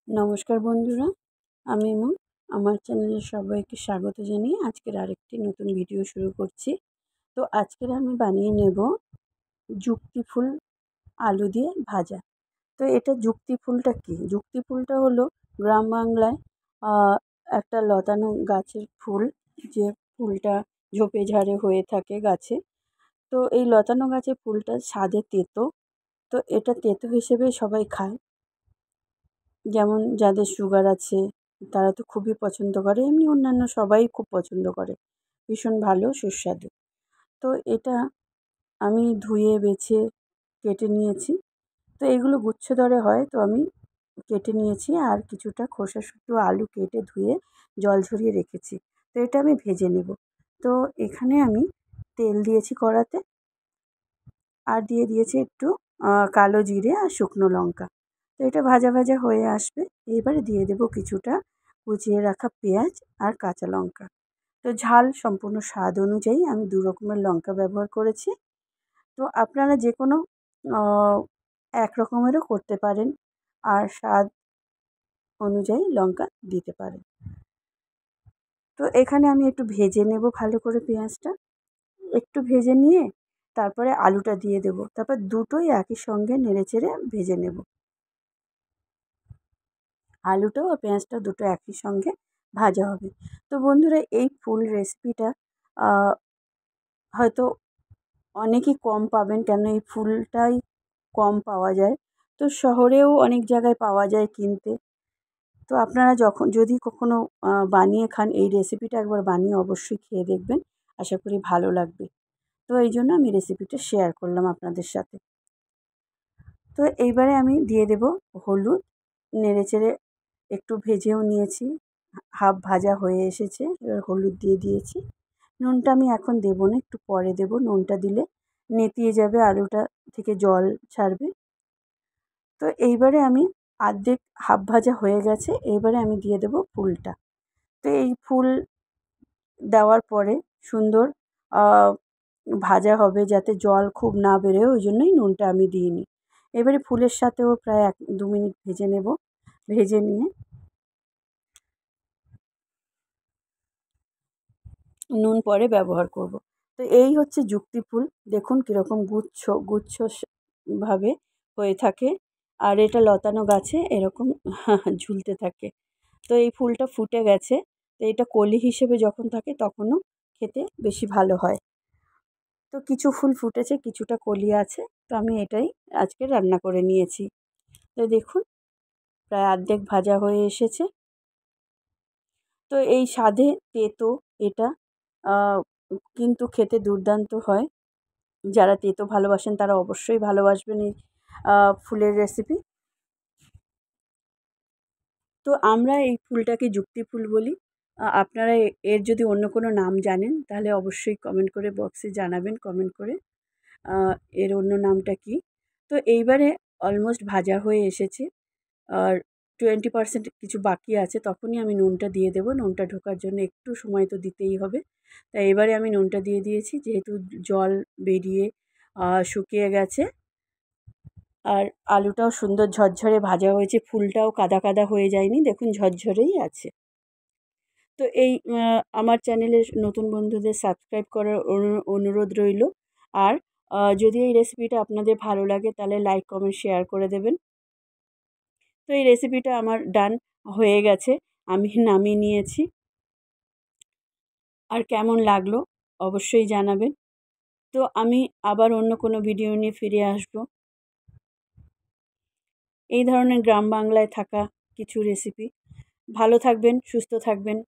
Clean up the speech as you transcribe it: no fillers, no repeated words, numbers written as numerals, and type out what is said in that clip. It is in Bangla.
নমস্কার বন্ধুরা, আমি ইমন। আমার চ্যানেলে সবাইকে স্বাগত জানিয়ে আজকের আরেকটি নতুন ভিডিও শুরু করছি। তো আজকের আমি বানিয়ে নেব যুক্তি ফুল আলু দিয়ে ভাজা। তো এটা যুক্তি ফুলটা কী? যুক্তি ফুলটা হলো গ্রাম বাংলায় একটা লতানো গাছের ফুল, যে ফুলটা ঝোপে ঝাড়ে হয়ে থাকে গাছে। তো এই লতানো গাছের ফুলটা স্বাদে তেতো। তো এটা তেতো হিসেবে সবাই খায়, যেমন যাদের সুগার আছে তারা তো খুবই পছন্দ করে, এমনি অন্যান্য সবাই খুব পছন্দ করে, ভীষণ ভালো সুস্বাদু। তো এটা আমি ধুয়ে বেছে কেটে নিয়েছি। তো এগুলো গুচ্ছ ধরে হয়, তো আমি কেটে নিয়েছি, আর কিছুটা খোসা শুদ্ধ আলু কেটে ধুয়ে জল ঝরিয়ে রেখেছি। তো এটা আমি ভেজে নেব। তো এখানে আমি তেল দিয়েছি কড়াতে, আর দিয়ে দিয়েছি একটু কালো জিরে আর শুকনো লঙ্কা। তো এটা ভাজা ভাজা হয়ে আসবে। এবারে দিয়ে দেবো কিছুটা কুচিয়ে রাখা পেঁয়াজ আর কাঁচা লঙ্কা। তো ঝাল সম্পূর্ণ স্বাদ অনুযায়ী আমি 2 রকমের লঙ্কা ব্যবহার করেছি। তো আপনারা যে কোনো এক রকমেরও করতে পারেন, আর স্বাদ অনুযায়ী লঙ্কা দিতে পারেন। তো এখানে আমি একটু ভেজে নেব ভালো করে পেঁয়াজটা। একটু ভেজে নিয়ে তারপরে আলুটা দিয়ে দেবো। তারপর দুটোই একই সঙ্গে নেড়েচেড়ে ভেজে নেব। আলুটাও আর পেঁয়াজটা দুটো একই সঙ্গে ভাজা হবে। তো বন্ধুরা, এই ফুল রেসিপিটা হয়তো অনেকেই কম পাবেন, কেন এই ফুলটাই কম পাওয়া যায়। তো শহরেও অনেক জায়গায় পাওয়া যায় কিনতে। তো আপনারা যদি কখনও বানিয়ে খান, এই রেসিপিটা একবার বানিয়ে অবশ্যই খেয়ে দেখবেন। আশা করি ভালো লাগবে। তো এই জন্য আমি রেসিপিটা শেয়ার করলাম আপনাদের সাথে। তো এইবারে আমি দিয়ে দেব হলুদ, নেড়েচেড়ে একটু ভেজেও নিয়েছি, হাফ ভাজা হয়ে এসেছে। এবার হলুদ দিয়ে দিয়েছি। নুনটা আমি এখন দেবো না, একটু পরে দেবো। নুনটা দিলে নেতিয়ে যাবে, আলুটা থেকে জল ছাড়বে। তো এইবারে আমি অর্ধেক হাফ ভাজা হয়ে গেছে, এইবারে আমি দিয়ে দেবো ফুলটা। তো এই ফুল দেওয়ার পরে সুন্দর ভাজা হবে, যাতে জল খুব না বেরোয়, ওই জন্যই নুনটা আমি দিইনি। এবারে ফুলের সাথেও প্রায় 1-2 মিনিট ভেজে নেব। ভেজে নিয়ে নুন পরে ব্যবহার করব। তো এই হচ্ছে যুক্তি ফুল। দেখুন কীরকম গুচ্ছ ভাবে হয়ে থাকে, আর এটা লতানো গাছে এরকম ঝুলতে থাকে। তো এই ফুলটা ফুটে গেছে। তো এটা কলি হিসেবে যখন থাকে তখনও খেতে বেশি ভালো হয়। তো কিছু ফুল ফুটেছে, কিছুটা কলি আছে। তো আমি এটাই আজকে রান্না করে নিয়েছি। তো দেখুন প্রায় অর্ধেক ভাজা হয়ে এসেছে। তো এই স্বাদে তেতো এটা কিন্তু খেতে দুর্দান্ত হয়। যারা তেতো ভালোবাসেন তারা অবশ্যই ভালোবাসবেন এই ফুলের রেসিপি। তো আমরা এই ফুলটাকে যুক্তি ফুল বলি। আপনারা এর যদি অন্য কোনো নাম জানেন তাহলে অবশ্যই কমেন্ট করে বক্সে জানাবেন, কমেন্ট করে এর অন্য নামটা কী। তো এইবারে অলমোস্ট ভাজা হয়ে এসেছে, আর 20% কিছু বাকি আছে, তখনই আমি নুনটা দিয়ে দেবো। নুনটা ঢোকার জন্য একটু সময় তো দিতেই হবে। তাই এবারে আমি নুনটা দিয়ে দিয়েছি, যেহেতু জল বেরিয়ে শুকিয়ে গেছে, আর আলুটাও সুন্দর ঝরঝরে ভাজা হয়েছে, ফুলটাও কাদা কাদা হয়ে যায়নি, দেখুন ঝরঝরেই আছে। তো এই আমার চ্যানেলের নতুন বন্ধুদের সাবস্ক্রাইব করার অনুরোধ রইল। আর যদি এই রেসিপিটা আপনাদের ভালো লাগে তাহলে লাইক, কমেন্ট, শেয়ার করে দেবেন। তো এই রেসিপিটা আমার ডান হয়ে গেছে, আমি নামিয়ে নিয়েছি। আর কেমন লাগলো অবশ্যই জানাবেন। তো আমি আবার অন্য কোনো ভিডিও নিয়ে ফিরে আসব। এই ধরনের গ্রাম বাংলায় থাকা কিছু রেসিপি। ভালো থাকবেন, সুস্থ থাকবেন।